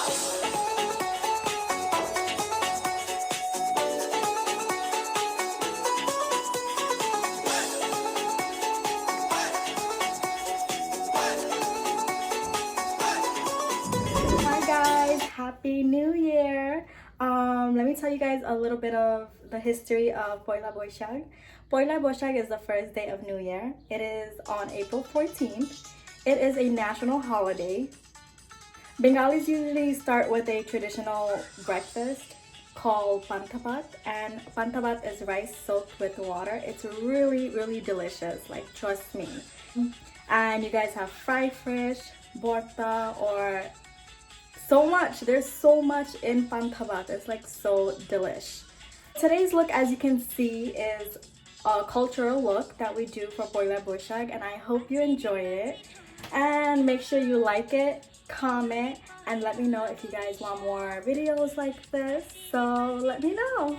Hi guys, Happy New Year! Let me tell you guys a little bit of the history of Pohela Boishakh. Pohela Boishakh is the first day of New Year. It is on April 14th. It is a national holiday. Bengalis usually start with a traditional breakfast called pantabat, and pantabat is rice soaked with water. It's really delicious, like trust me. And you guys have fried fish, borta, or so much. There's so much in pantabat. It's like so delish. Today's look, as you can see, is a cultural look that we do for Pohela Boishakh, and I hope you enjoy it. And make sure you like it, comment, and let me know if you guys want more videos like this. So let me know.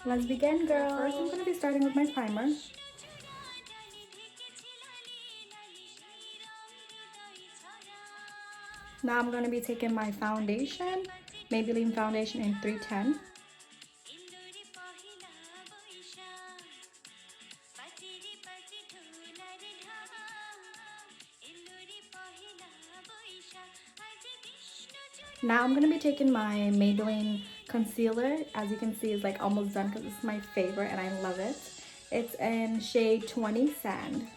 Let's begin, girls. First, I'm gonna be starting with my primer. Now I'm going to be taking my foundation, Maybelline foundation in 310. Now I'm going to be taking my Maybelline concealer. As you can see, it's like almost done because it's my favorite and I love it. It's in shade 20 Sand.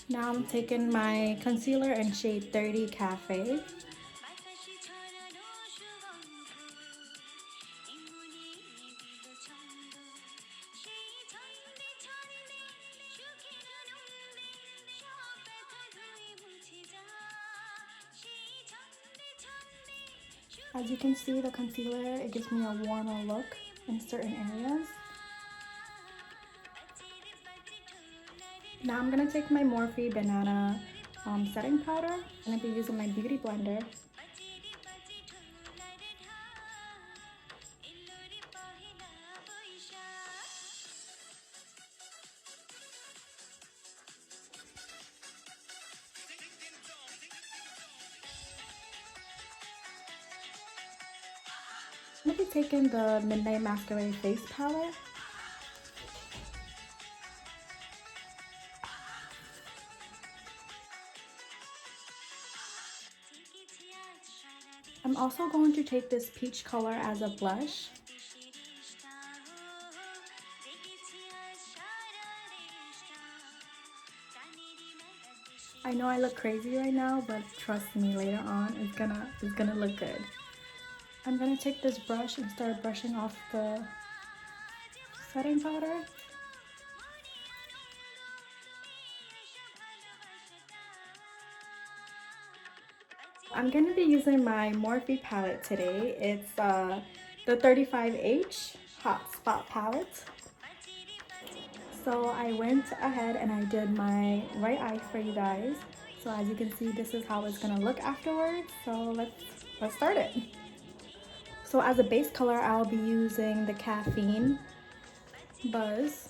Now I'm taking my concealer in shade 30 Cafe. As you can see, the concealer, it gives me a warmer look in certain areas. Now I'm going to take my Morphe Banana setting powder. I'm going to be using my beauty blender. I'm going to be taking the Midnight Masquerade face palette. I'm also going to take this peach color as a blush. I know I look crazy right now, but trust me, later on it's gonna look good. I'm gonna take this brush and start brushing off the setting powder. I'm going to be using my Morphe palette today. It's the 35H Hot Spot palette. So I went ahead and I did my right eye for you guys. So as you can see, this is how it's going to look afterwards. So let's start it. So as a base color, I'll be using the Caffeine Buzz.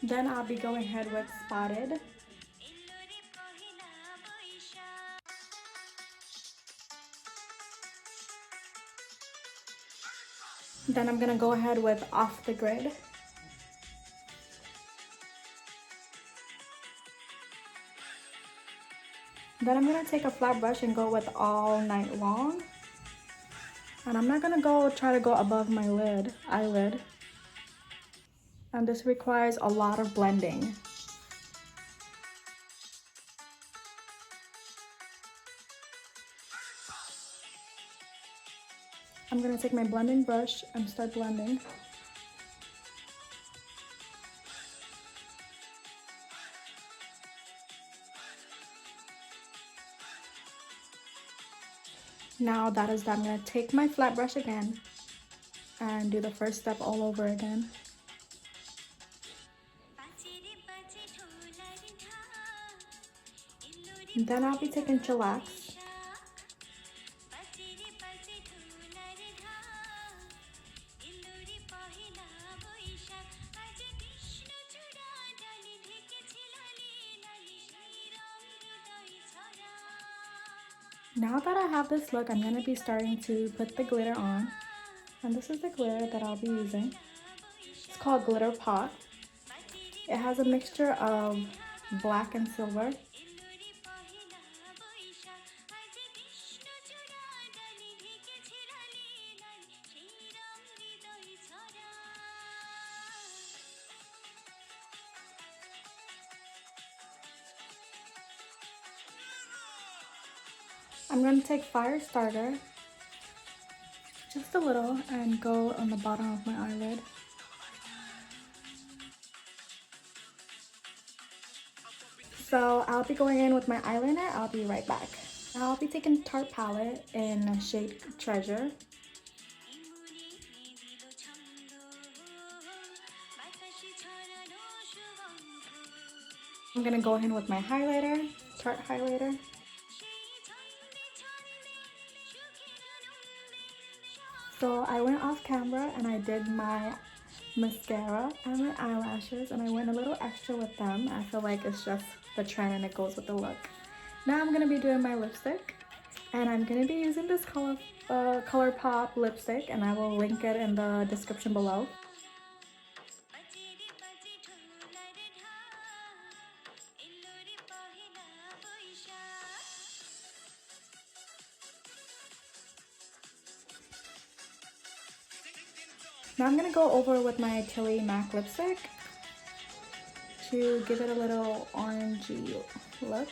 Then I'll be going ahead with Spotted. Then I'm gonna go ahead with Off the Grid. Then I'm gonna take a flat brush and go with All Night Long. And I'm not gonna try to go above my eyelid. And this requires a lot of blending. I'm gonna take my blending brush and start blending. Now that is done, I'm going to take my flat brush again and do the first step all over again. And then I'll be taking chillax. Now that I have this look, I'm going to be starting to put the glitter on. And this is the glitter that I'll be using. It's called Glitter Pot. It has a mixture of black and silver. I'm going to take fire starter, just a little, and go on the bottom of my eyelid. So I'll be going in with my eyeliner. I'll be right back. I'll be taking Tarte palette in shade Treasure. I'm gonna go in with my highlighter, Tarte highlighter. So I went off camera and I did my mascara and my eyelashes, and I went a little extra with them. I feel like it's just the trend and it goes with the look. Now I'm gonna be doing my lipstick, and I'm gonna be using this ColourPop lipstick, and I will link it in the description below. Now I'm gonna go over with my Tilly MAC lipstick to give it a little orangey look.